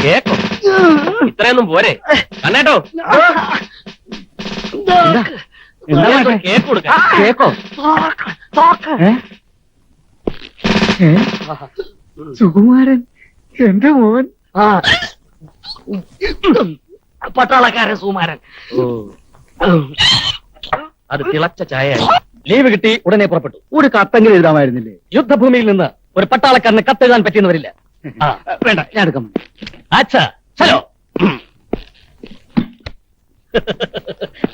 കേക്കോ ഇത്രയൊന്നും പോരെ കണ്ണേട്ടോ കേക്ക് കൊടുക്ക കേക്കോ സുകുമാരൻ എന്റെ മോൻ പട്ടാളക്കാരൻ സുകുമാരൻ. അത് തിളച്ച ചായ. ലീവ് കിട്ടി ഉടനെ പുറപ്പെട്ടു. ഒരു കത്തെങ്കിലും എഴുതാമായിരുന്നില്ലേ? യുദ്ധഭൂമിയിൽ നിന്ന് ഒരു പട്ടാളക്കാരന് കത്തെഴുതാൻ പറ്റിയെന്ന് വരില്ല. വേണ്ട, ഞാൻ എടുക്കാം. അച്ഛാ ചലോ.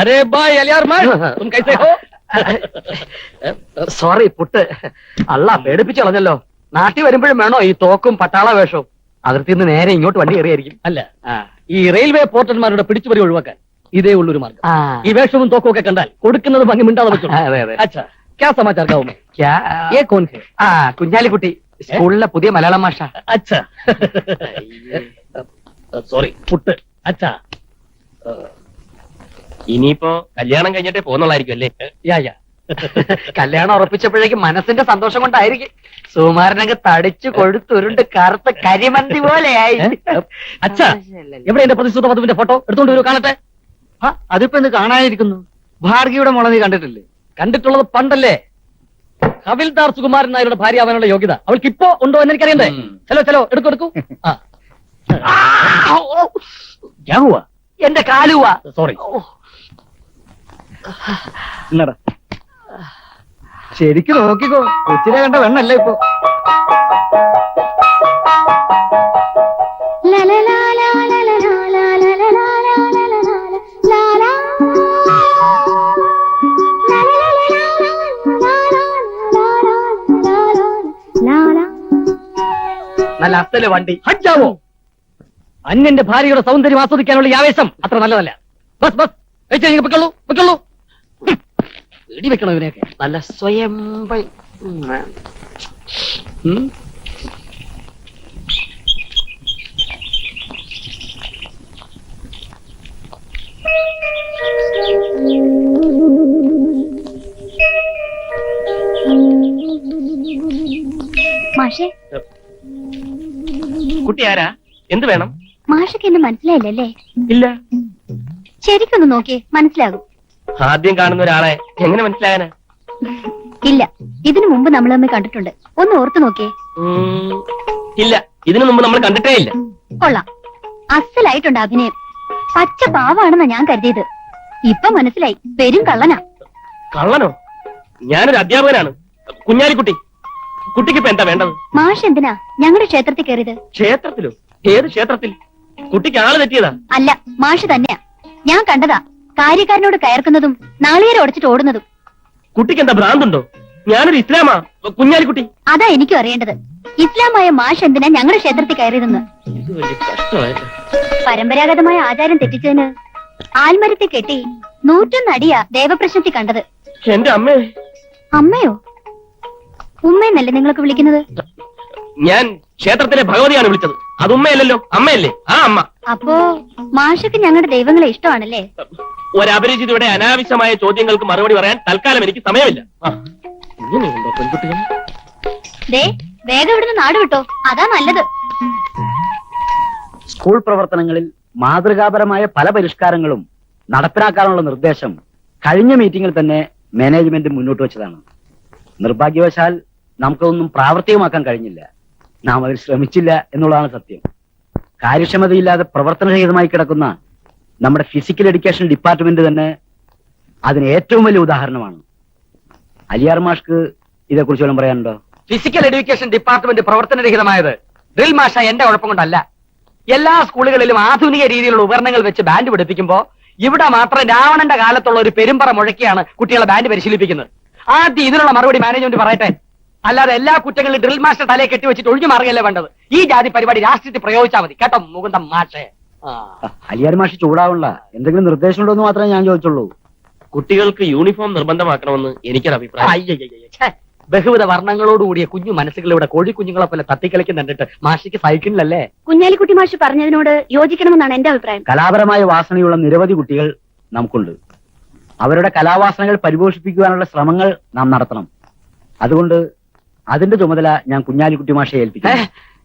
അരേ ബായ് അലിയാർ മാൻ, തും കൈസേ ഹോ? സോറി പുട്ട്, അല്ല പേടിപ്പിച്ചു കളഞ്ഞല്ലോ. നാട്ടിൽ വരുമ്പോഴും വേണോ ഈ തോക്കും പട്ടാള വേഷവും? അതിർത്തി നിന്ന് നേരെ ഇങ്ങോട്ട് വണ്ടി കയറിയായിരിക്കും. അല്ല, ഈ റെയിൽവേ പോർട്ടന്മാരുടെ പിടിച്ചുപറി ഒഴിവാക്കാൻ ഇതേ ഉള്ളൊരു മാർഗം. ഈ വേഷവും തോക്കും ഒക്കെ കണ്ടാൽ കൊടുക്കുന്നത് ഭംഗി മിണ്ടാതെ വെച്ചു. അച്ഛാ, ക്യാ സമാചാർ ഗാവ് മേ? യേ കോൻ ഹേ? കുഞ്ഞാലിക്കുട്ടി, സ്കൂളിലെ പുതിയ മലയാളം മാഷ. അച്ഛാ സോറി പുട്ട്. അച്ഛാ, ഇനിയിപ്പോ കല്യാണം കഴിഞ്ഞിട്ടേ പോന്നുള്ളായിരിക്കും അല്ലേ? യാ യാ. കല്യാണം ഉറപ്പിച്ചപ്പോഴേക്കും മനസ്സിന്റെ സന്തോഷം കൊണ്ടായിരിക്കും സുകുമാരനങ്ങ് തടിച്ചു കൊഴുത്തുരുണ്ട് കറുത്ത കരിമന്തി പോലെയായി. അച്ഛാ, എവിടെ എന്റെ പ്രതിശ്രുത വധുവിന്റെ ഫോട്ടോ എടുത്തോണ്ട് വരൂ, കാണട്ടെ. അതിപ്പോ എന്ത് കാണാനിരിക്കുന്നു? ഭാർഗിയുടെ മോളെ നീ കണ്ടിട്ടില്ലേ? കണ്ടിട്ടുള്ളത് പണ്ടല്ലേ. ഹവിൽദാർ സുകുമാരൻ നായരുടെ ഭാര്യ ആവാനുള്ള യോഗ്യത അവൾക്ക് ഇപ്പോ ഉണ്ടോ എന്ന് എനിക്കറിയണ്ടേ? ചലോ ചലോ, എടുക്കൂ എടുക്കൂ. എന്റെ കാലുവാ. സോറി. എന്നടാ, ശരിക്കും നോക്കിക്കോ, കൊച്ചിനെ കണ്ട വെണ്ണല്ലേ ഇപ്പൊ. നല്ല അസ്തല് വണ്ടി. ഹജ്ജാവോ, അന്യന്റെ ഭാര്യയുടെ സൗന്ദര്യം ആസ്വദിക്കാനുള്ള ഈ ആവേശം അത്ര നല്ലതല്ല. ബസ് ബസ് വെച്ചോളൂ വെച്ചോളൂ. വെടി വെക്കണം ഇവനെയൊക്കെ. നല്ല സ്വയം മാഷേ, കുട്ടി ആരാ? എന്ത് വേണം? മാഷക്ക് എന്നെ മനസ്സിലായില്ലല്ലേ? ഇല്ല. ശരിക്കൊന്ന് നോക്കിയേ, മനസ്സിലാകും. ആദ്യം കാണുന്ന ഒരാളെ എങ്ങനെ മനസ്സിലാകാനാ? ഇല്ല, ഇതിനു മുമ്പ് നമ്മൾ തമ്മിൽ കണ്ടിട്ടുണ്ട്. ഒന്ന് ഓർത്തു നോക്കിയേ. ഇല്ല, ഇതിനു മുമ്പ് നമ്മൾ കണ്ടിട്ടേ ഇല്ല. കൊള്ളാം, അസലായിട്ടുണ്ട് അഭിനയം. പച്ച പാവാണെന്നാ ഞാൻ കരുതിയത്. ഇപ്പൊ മനസ്സിലായി, പെരും കള്ളനാ. കള്ളനോ? ഞാനൊരു അധ്യാപകനാണ്. കുഞ്ഞാലിക്കുട്ടി, കുട്ടിക്ക് ഇപ്പൊ എന്താ വേണ്ടത്? മാഷ് എന്തിനാ ഞങ്ങളുടെ ക്ഷേത്രത്തിൽ കയറിയത്? ക്ഷേത്രത്തിലോ? ഏത് ക്ഷേത്രത്തിൽ? കുട്ടിക്ക് ആള് തെറ്റിയതാ? അല്ല, മാഷ് തന്നെയാ. ഞാൻ കണ്ടതാ, കാര്യക്കാരനോട് കയർക്കുന്നതും നാളികേരം ഉടച്ചിട്ട് ഓടുന്നതും. കുട്ടിക്ക് എന്താ ഭ്രാന്തുണ്ടോ? ഞാനൊരു ഇസ്ലാമാ കുഞ്ഞാലിക്കുട്ടി. അതാ എനിക്കും അറിയേണ്ടത്. ഇസ്ലാമായ മാഷ് എന്തിനാ ഞങ്ങളുടെ ക്ഷേത്രത്തിൽ കയറിയതെന്ന്. ഇത് വലിയ കഷ്ടമായിട്ട്. പരമ്പരാഗതമായ ആചാരം തെറ്റിച്ചതിന് ആൽമരത്തെ കെട്ടി 101 അടിയാ ദേവപ്രശ്നത്തിൽ കണ്ടത്. എന്റെ അമ്മേ. അമ്മയോ? ഉമ്മയെന്നല്ലേ നിങ്ങളൊക്കെ വിളിക്കുന്നത്? ഞാൻ ക്ഷേത്രത്തിലെ ഭഗവതിയാണ് വിളിച്ചത്. അത് ഉമ്മയല്ലല്ലോ, അമ്മയല്ലേ? ആ അമ്മ. അപ്പോ മാഷക്ക് ഞങ്ങളുടെ ദൈവങ്ങളെ ഇഷ്ടമാണല്ലേ? ഒരപരിചിതയുടെ അനാവശ്യമായ ചോദ്യങ്ങൾക്ക് മറുപടി പറയാൻ തൽക്കാലം എനിക്ക് സമയമില്ല. ഇങ്ങനെയുണ്ടോ പെൺകുട്ടികൾ? ദേ, വേഗം ഇവിടുന്ന് നാട് വിട്ടോ, അതാ നല്ലത്. സ്കൂൾ പ്രവർത്തനങ്ങളിൽ മാതൃകാപരമായ പല പരിഷ്കാരങ്ങളും നടപ്പിലാക്കാനുള്ള നിർദ്ദേശം കഴിഞ്ഞ മീറ്റിംഗിൽ തന്നെ മാനേജ്മെന്റ് മുന്നോട്ട് വെച്ചതാണ്. നിർഭാഗ്യവശാൽ നമുക്കൊന്നും പ്രാവർത്തികമാക്കാൻ കഴിഞ്ഞില്ല. നാം അതിൽ ശ്രമിച്ചില്ല എന്നുള്ളതാണ് സത്യം. കാര്യക്ഷമതയില്ലാതെ പ്രവർത്തനരഹിതമായി കിടക്കുന്ന നമ്മുടെ ഫിസിക്കൽ എഡ്യൂക്കേഷൻ ഡിപ്പാർട്ട്മെന്റ് തന്നെ അതിന് ഏറ്റവും വലിയ ഉദാഹരണമാണ്. അലിയാർ മാഷ്ക്ക് ഇതേക്കുറിച്ച് വല്ലതും പറയാനുണ്ടോ? ഫിസിക്കൽ എഡ്യൂക്കേഷൻ ഡിപ്പാർട്ട്മെന്റ് പ്രവർത്തനരഹിതമായത് ഡ്രിൽ മാഷ എന്റെ കുഴപ്പം കൊണ്ടല്ല. എല്ലാ സ്കൂളുകളിലും ആധുനിക രീതിയിലുള്ള ഉപകരണങ്ങൾ വെച്ച് ബാൻഡ് പഠിപ്പിക്കുമ്പോ ഇവിടെ മാത്രം രാവണന്റെ കാലത്തുള്ള ഒരു പെരുമ്പറ മുഴക്കിയാണ് കുട്ടികളെ ബാൻഡ് പരിശീലിപ്പിക്കുന്നത്. ആദ്യം ഇതിനുള്ള മറുപടി മാനേജ്മെന്റ് പറയട്ടെ. അല്ലാതെ എല്ലാ കുറ്റങ്ങളിലും ഡ്രിൽ മാസ്റ്റർ തലയെ കെട്ടിവെച്ചിട്ട് ഒഴിഞ്ഞു മാറുകയല്ലേ വേണ്ടത്. ഈ ജാതി പരിപാടി രാഷ്ട്രീയത്തിൽ പ്രയോഗിച്ചാൽ മതി കേട്ടോ മുകുന്ദം മാഷേ. അലിയാർ മാഷ് ചൂടാവുള്ള എന്തെങ്കിലും നിർദ്ദേശം ഉണ്ടോ എന്ന് മാത്രമേ ഞാൻ ചോദിച്ചുള്ളൂ. കുട്ടികൾക്ക് യൂണിഫോം നിർബന്ധമാക്കണമെന്ന് എനിക്കൊരു അഭിപ്രായം. ബഹുവിധ വർണ്ണങ്ങളോടുകൂടിയ കുഞ്ഞു മനസ്സുകൾ ഇവിടെ കോഴിക്കുഞ്ഞുങ്ങളെ പോലെ തത്തിക്കളിക്കുന്നുണ്ടിട്ട് മാഷിക്ക് സഹിക്കുന്നില്ലല്ലേ? കുഞ്ഞാലിക്കുട്ടി മാഷ് പറഞ്ഞതിനോട് യോജിക്കണമെന്നാണ് എന്റെ അഭിപ്രായം. കലാപരമായ വാസനയുള്ള നിരവധി കുട്ടികൾ നമുക്കുണ്ട്. അവരുടെ കലാവാസനകൾ പരിപോഷിപ്പിക്കുവാനുള്ള ശ്രമങ്ങൾ നാം നടത്തണം. അതുകൊണ്ട് അതിന്റെ ചുമതല ഞാൻ കുഞ്ഞാലിക്കുട്ടി മാഷയെ ഏൽപ്പിക്കാം.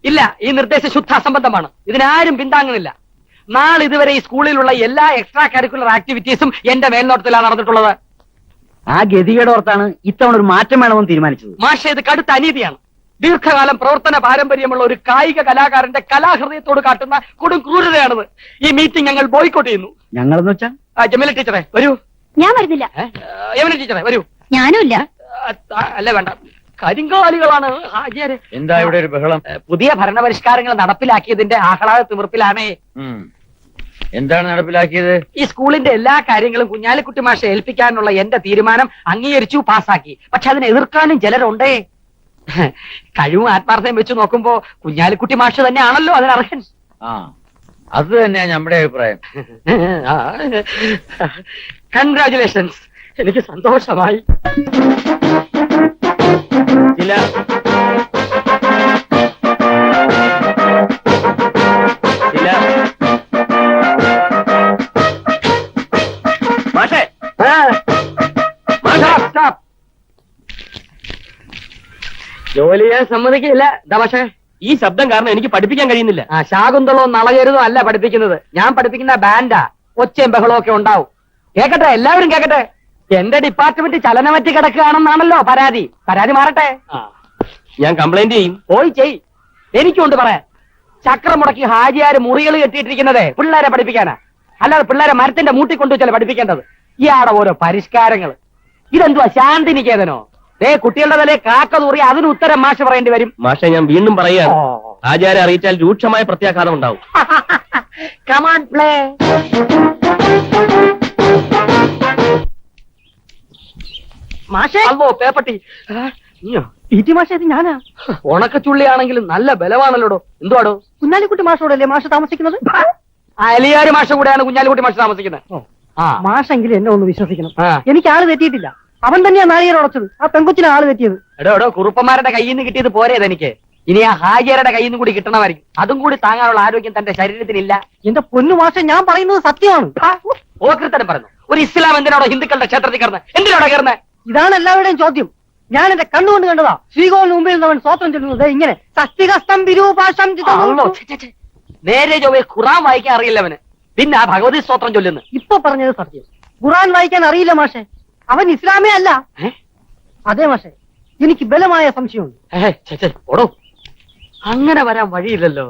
ഇല്ല, ഈ നിർദ്ദേശം ശുദ്ധ അസംബന്ധമാണ്. ഇതിനാരും പിന്താങ്ങുന്നില്ല. നാളെ ഇതുവരെ ഈ സ്കൂളിലുള്ള എല്ലാ എക്സ്ട്രാ കരിക്കുലർ ആക്ടിവിറ്റീസും എന്റെ മേൽനോട്ടത്തിലാണ് നടന്നിട്ടുള്ളത്. ആ ഗതികേടോർത്താണ് ഇത്തവണ ഒരു മാറ്റം വേണമെന്ന് തീരുമാനിച്ചത്. മാഷെ, ഇത് കടുത്ത അനീതിയാണ്. ദീർഘകാലം പ്രവർത്തന പാരമ്പര്യമുള്ള ഒരു കായിക കലാകാരന്റെ കലാഹൃദയത്തോട് കാട്ടുന്ന കൊടും ക്രൂരതയാണിത്. ഈ മീറ്റിംഗ് ഞങ്ങൾ ബോയ്ക്കോട്ട് ചെയ്യുന്നു. ഞങ്ങളെന്ന് വെച്ചാ ജമീല ടീച്ചറെ വരൂ. ഞാൻ വരുന്നില്ല. യമുന ടീച്ചറെ വരൂ. ഞാനുമില്ല. അല്ല, വേണ്ട. കരിങ്കാലികളാണ് ഹാജിയാരെ. എന്താ ഇവിടെ ഒരു ബഹളം? പുതിയ ഭരണപരിഷ്കാരങ്ങൾ നടപ്പിലാക്കിയതിന്റെ ആഹ്ലാദ തിമിർപ്പിലാണേ. എന്താണ് നടപ്പിലാക്കിയത്? ഈ സ്കൂളിന്റെ എല്ലാ കാര്യങ്ങളും കുഞ്ഞാലിക്കുട്ടി മാഷെ ഏൽപ്പിക്കാനുള്ള എന്റെ തീരുമാനം അംഗീകരിച്ചു, പാസാക്കി. പക്ഷെ അതിനെ എതിർക്കാനും ചിലരുണ്ടേ. കഴിവും ആത്മാർത്ഥയും വെച്ച് നോക്കുമ്പോ കുഞ്ഞാലിക്കുട്ടി മാഷ് തന്നെയാണല്ലോ അതിനർഹൻ. അത് തന്നെയാ നമ്മുടെ അഭിപ്രായം. കൺഗ്രാചുലേഷൻസ്, എനിക്ക് സന്തോഷമായി. ചില മാഷേ, ജോലി ചെയ്യാൻ സമ്മതിക്കില്ല. എന്താ പക്ഷേ ഈ ശബ്ദം കാരണം എനിക്ക് പഠിപ്പിക്കാൻ കഴിയുന്നില്ല. ശാകുന്തളോ നളകരുതോ അല്ല പഠിപ്പിക്കുന്നത്. ഞാൻ പഠിപ്പിക്കുന്ന ബാൻഡാ. ഒച്ചയും ബഹളവും ഒക്കെ ഉണ്ടാവും. കേക്കട്ടെ, എല്ലാവരും കേക്കട്ടെ. എന്റെ ഡിപ്പാർട്ട്മെന്റ് ചലനമറ്റ് കിടക്കുകയാണെന്നാണല്ലോ പരാതി. പരാതി മാറട്ടെ. ഞാൻ കംപ്ലൈന്റ് ചെയ്യും. പോയി ചെയ്. എനിക്കുണ്ട് പറയാൻ. ചക്രം മുടക്കി ഹാജിയാര് മുറികൾ കെട്ടിയിട്ടിരിക്കുന്നതേ പിള്ളേരെ പഠിപ്പിക്കാനാ, അല്ലാതെ പിള്ളേരെ മരത്തിന്റെ മൂട്ടി കൊണ്ടുവച്ചല്ലേ പഠിപ്പിക്കേണ്ടത്. ഇയാടെ ഓരോ പരിഷ്കാരങ്ങൾ. ഇതെന്തുവാ, ശാന്തിനികേതനോ? കുട്ടികളുടെ തലേ കാക്ക തൂറി അതിന് ഉത്തരം മാഷ് പറയേണ്ടി വരും. മാഷെ, ഞാൻ വീണ്ടും പറയുകയാണ്, ആചാരെ അറിയിച്ചാൽ രൂക്ഷമായ പ്രത്യാഘാതം ഉണ്ടാവും. Come on play. മാഷേ, അല്ലോ പേപ്പട്ടി. ടി മാഷ, ഇത് ഞാനാ. ഉണക്കച്ചുള്ളിയാണെങ്കിലും നല്ല ബലമാണല്ലോടോ. എന്തുവാടോ? കുഞ്ഞാലിക്കുട്ടി മാഷോടല്ലേ മാഷ താമസിക്കുന്നത്? അലിയാര് മാഷ കൂടെയാണ് കുഞ്ഞാലിക്കുട്ടി മാഷ താമസിക്കുന്നത്. മാഷെങ്കിലും എന്നെ ഒന്ന് വിശ്വസിക്കണം. ആ. എനിക്ക് ആള് തെറ്റിയിട്ടില്ല. അവൻ തന്നെയാ നാളികേരം ഉടച്ചത്. ആ പെങ്കൊച്ചിന് ആള് തെറ്റിയത്. എടോ കുറുപ്പന്മാരുടെ കയ്യിൽ നിന്ന് കിട്ടിയത് പോരേത് എനിക്ക്. ഇനി ആ ഹാജിയരുടെ കയ്യിൽ നിന്ന് കൂടി കിട്ടണമായിരിക്കും. അതും കൂടി താങ്ങാനുള്ള ആരോഗ്യം തന്റെ ശരീരത്തിനില്ല. എന്റെ പൊന്നു മാഷ, ഞാൻ പറയുന്നത് സത്യമാണ്. ഓകൃത്തനം പറയുന്നു. ഒരു ഇസ്ലാം എന്തിനാണോ ഹിന്ദുക്കളുടെ ക്ഷേത്രത്തിൽ കയറുന്നത്? എന്തിനാണോ കയറുന്നത്? ഇതാണ് എല്ലാവരുടെയും ചോദ്യം. ഞാൻ എന്റെ കണ്ണുകൊണ്ട് കണ്ടതാ. ശ്രീകോവിന് മുമ്പിൽ നിന്നവൻ സ്വത്രം ചെല്ലുന്നത് ഇങ്ങനെ സസ്തികസ്തം വിരൂപാശം ആണല്ലോ. നേരെ ചൊവ്വേ ഖുറാൻ വായിക്കാൻ അറിയില്ലവന്, പിന്നെ ആ ഭഗവതി സ്തോത്രം ചൊല്ലുന്നു. ഇപ്പൊ പറഞ്ഞത് സത്യം. ഖുറാൻ വായിക്കാൻ അറിയില്ല മാഷെ. അവൻ ഇസ്ലാമേ അല്ല. അതെ മാഷെ, എനിക്ക് ബലമായ സംശയമുണ്ട്. ഓടോ, അങ്ങനെ വരാൻ വഴിയില്ലല്ലോ.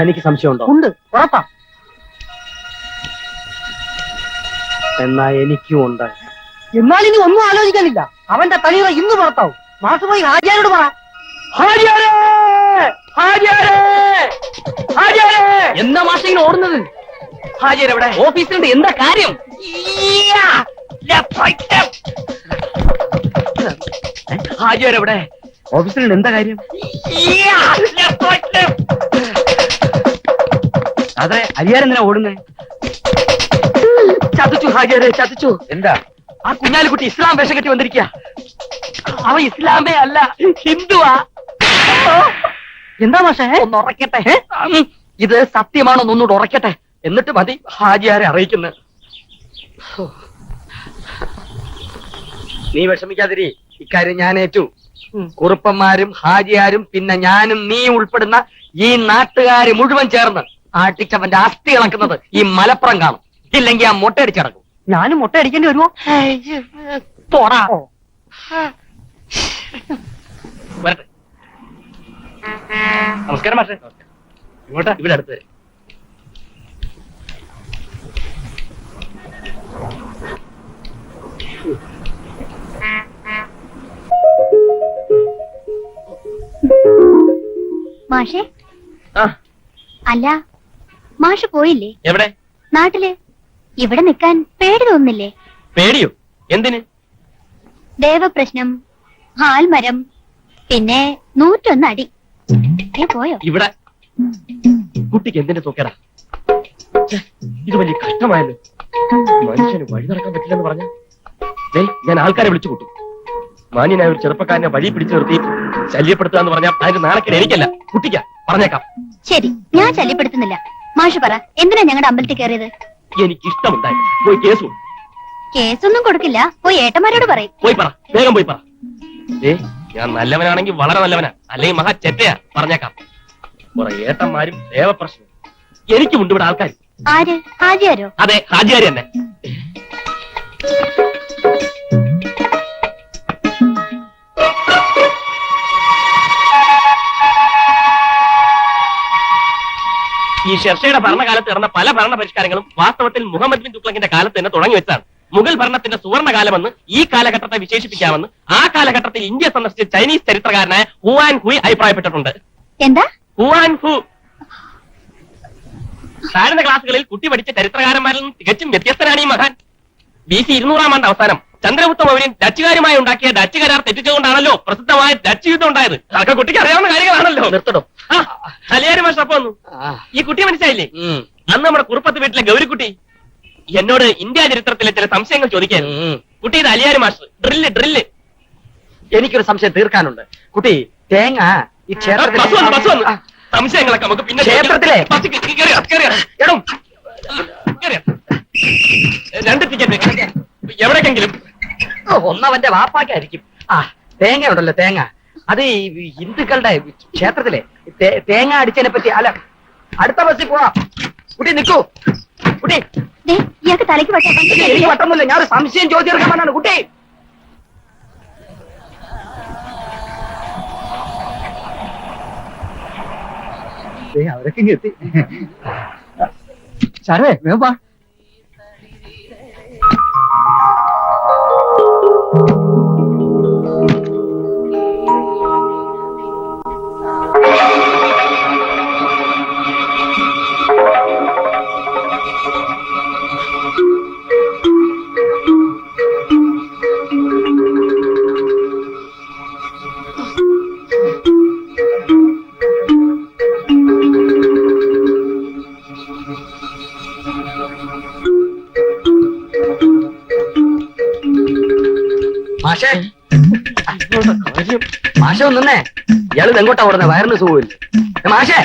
എനിക്ക് സംശയമുണ്ടോ? ഉണ്ട്, ഉറപ്പാ. എന്നാ എനിക്കും ഉണ്ട്. എന്നാൽ ഇനി ഒന്നും ആലോചിക്കാനില്ല. അവന്റെ തലീറ ഇന്ന് പുറത്താവും. മാഷ് പോയി ഹാജിയാരോട് പറ. എന്താ മാഷ് ഇങ്ങനെ ഓടുന്നത്? ഹാജിയാർ എവിടെ? ഓഫീസിലുണ്ട്. എന്താ കാര്യം? ഹാജിയാർ എവിടെ? ഓഫീസിലുണ്ട്. എന്താ കാര്യം? അതെ, അരിയാരെന്തിനാ ഓടുന്നേ? ചതിച്ചു ഹാജിയാരെ, ചതിച്ചു. എന്താ? ആ കുഞ്ഞാലിക്കുട്ടി ഇസ്ലാം വേഷം കെട്ടി വന്നിരിക്കുക. അവ ഇസ്ലാമേ അല്ല, ഹിന്ദുവാ. എന്താ മാഷേ? ഒന്ന് ഉറക്കട്ടെ. ഇത് സത്യമാണോ ഒന്നുകൂടെ ഉറക്കട്ടെ, എന്നിട്ട് മതി ഹാജിയാരെ അറിയിക്കുന്നത്. നീ വിഷമിക്കാതിരി, ഇക്കാര്യം ഞാൻ ഏറ്റു. കുറുപ്പന്മാരും ഹാജിയാരും പിന്നെ ഞാനും നീ ഉൾപ്പെടുന്ന ഈ നാട്ടുകാര് മുഴുവൻ ചേർന്ന് ആട്ടിച്ചവന്റെ അസ്ഥി ഇളക്കുന്നത് ഈ മലപ്പുറം കാണും. ഇല്ലെങ്കിൽ ആ മുട്ടയടിച്ചടക്കും. ഞാനും മുട്ട അടിക്കേണ്ടി വരുമോ? പോടാ. വരട്ടെ. നമസ്കാരം മാഷേ. ഇങ്ങോട്ടാ, ഇവിടെ അടുത്ത്. മാഷേ, ആ, അല്ല മാഷ് പോയില്ലേ എവിടെ? നാട്ടില്? ഇവിടെ നിൽക്കാൻ പേടി തോന്നുന്നില്ലേ? പേടിയോ? എന്തിന്? ദേവപ്രശ്നം, ആൽമരം, പിന്നെ 101 അടി. പോയോ? ഇവിടെ കുട്ടിക്ക് എന്തിന്റെ തോക്കേടാ? ഛെ, ഇത് വലിയ കഷ്ടമായല്ലോ. മനുഷ്യന് വഴി നടക്കാൻ പറ്റില്ലെന്ന് പറഞ്ഞ ഞാൻ ആൾക്കാരെ വിളിച്ചു കൂട്ടും. മാന്യനായ ഒരു ചെറുപ്പക്കാരനെ വഴി പിടിച്ചു നിർത്തി ശല്യപ്പെടുത്തുക എന്ന് പറഞ്ഞാൽ അതിന്റെ നാണക്കേട് എനിക്കല്ല, കുട്ടിക്കാ. പറഞ്ഞേക്കാം. ശരി, ഞാൻ ശല്യപ്പെടുത്തുന്നില്ല. മാഷ് പറ, എന്തിനാ ഞങ്ങളുടെ അമ്പലത്തിൽ കയറിയത്? എനിക്ക് ഇഷ്ടമുണ്ടായി. പോയി കേസ് കൊടു. കേസൊന്നും കൊടുക്കില്ല, പോയി ഏട്ടന്മാരോട് പറയും. പോയി പറ, വേഗം പോയി പറ. ഞാൻ നല്ലവനാണെങ്കിൽ വളരെ നല്ലവനാ, അല്ലെങ്കിൽ മഹാ ചെറ്റയാ. പറഞ്ഞേക്കാം. കുറെ ഏട്ടന്മാരും ദേവപ്രശ്നം. എനിക്കുമുണ്ട് ഇവിടെ ആൾക്കാർ. ആര്? ഹാജിയാരോ? അതെ, ഹാജിയാരി തന്നെ. ഈ ഷെർഷയുടെ ഭരണകാലത്ത് നടന്ന പല ഭരണ പരിഷ്കാരങ്ങളും വാസ്തവത്തിൽ മുഹമ്മദ് ബിൻ തുഗ്ലക്കിന്റെ കാലത്ത് തന്നെ തുടങ്ങി വെച്ചതാണ്. മുഗൾ ഭരണത്തിന്റെ സുവർണ്ണ കാലമെന്ന് ഈ കാലഘട്ടത്തെ വിശേഷിപ്പിക്കാമെന്ന് ആ കാലഘട്ടത്തിൽ ഇന്ത്യ സന്ദർശിച്ച ചൈനീസ് ചരിത്രകാരനായ ഹുവാൻ ഹുയി അഭിപ്രായപ്പെട്ടിട്ടുണ്ട്. എന്താ? Juan who. താഴ്ന്ന ക്ലാസുകളിൽ കുട്ടി പഠിച്ച ചരിത്രകാരന്മാരിൽ നിന്ന് തികച്ചും വ്യത്യസ്തനാണ് ഈ മഹാൻ. BC 200-ാം ആണ്ട് അവസാനം ചന്ദ്രഗുപ്ത മൗര്യൻ ഡച്ചുകാരുമായി ഉണ്ടാക്കിയ ഡച്ച് കരാർ തെറ്റിച്ചുകൊണ്ടാണല്ലോ പ്രസിദ്ധമായ ഡച്ച് യുദ്ധം ഉണ്ടായത്. അതൊക്കെ കുട്ടിക്ക് അറിയാവുന്ന കാര്യങ്ങളാണല്ലോ. നിർത്തടോ. അലിയാരി മാഷ് അപ്പൊ വന്നു. ഈ കുട്ടി മനസ്സിലായില്ലേ? അന്ന് നമ്മുടെ കുറുപ്പത്ത് വീട്ടിലെ ഗൗരിക്കുട്ടി എന്നോട് ഇന്ത്യ ചരിത്രത്തിലെ ചില സംശയങ്ങൾ ചോദിക്കാൻ. കുട്ടി ഇത് അലിയാരി മാഷ്. ഡ്രില്ല്. എനിക്കൊരു സംശയം തീർക്കാനുണ്ട്. കുട്ടി, തേങ്ങ ഈ ബസ് വന്നു. സംശയങ്ങളൊക്കെ നമുക്ക് പിന്നെ ക്ഷേത്രത്തിലെ എടോ, 2 ടിക്കറ്റ് എവിടേക്കെങ്കിലും. ഒന്നവന്റെ വാപ്പാക്കായിരിക്കും. തേങ്ങ ഉണ്ടല്ലോ, തേങ്ങ. അത് ഈ ഹിന്ദുക്കളുടെ ക്ഷേത്രത്തിലെ തേങ്ങ അടിച്ചതിനെ പറ്റി. അല്ല, അടുത്ത ബസ്സിൽ പോവാ. കുട്ടി നിൽക്കൂ. കുട്ടി, ഇയാൾക്ക് തലയ്ക്ക് എനിക്ക് പറ്റുന്നില്ല. ഞാൻ ഒരു സംശയം ചോദിച്ചെടുക്കാൻ വേണ്ടാണ്. കുട്ടി, അവരൊക്കെ എത്തി. ശരവേ, വേവാ. മാഷേ, മാഷ ഒന്ന് നിന്നേ. ഇയാള് എങ്ങോട്ടാ ഓടുന്നത്? വയറിന് സുഖമില്ല. മാഷേ,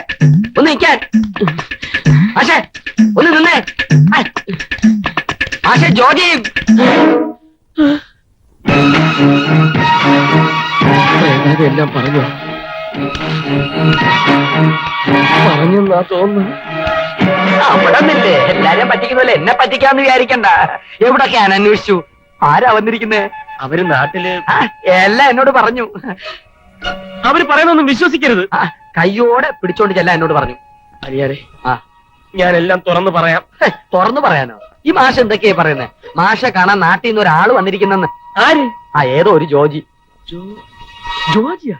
ഒന്ന് നിൽക്കാൻ. മാഷേ, ഒന്ന് നിന്നേ. മാഷേ, ജോജി. എല്ലാം പറഞ്ഞെന്നാ തോന്നുന്നു. അവിടെ നിന്നില്ലേ? എല്ലാരെയും പറ്റിക്കുന്നല്ലേ, എന്നെ പറ്റിക്കാന്ന് വിചാരിക്കണ്ട. എവിടൊക്കെയാണ് അന്വേഷിച്ചു? ആരാ വന്നിരിക്കുന്നേ? അവര് നാട്ടില് എല്ലാം എന്നോട് പറഞ്ഞു. അവര് പറയുന്നൊന്നും വിശ്വസിക്കരുത്. കയ്യോടെ പിടിച്ചോണ്ട് ചെല്ലാൻ എന്നോട് പറഞ്ഞു. അലിയാരെ, ഞാനെല്ലാം തുറന്നു പറയാം. തുറന്നു പറയാനോ? ഈ മാഷ എന്തൊക്കെയാ പറയുന്നേ? മാഷ കാണാൻ നാട്ടിൽ നിന്ന് ഒരാള് വന്നിരിക്കുന്നെന്ന്. ആര്? ഏതോ ഒരു ജോജി. ജോജിയാ?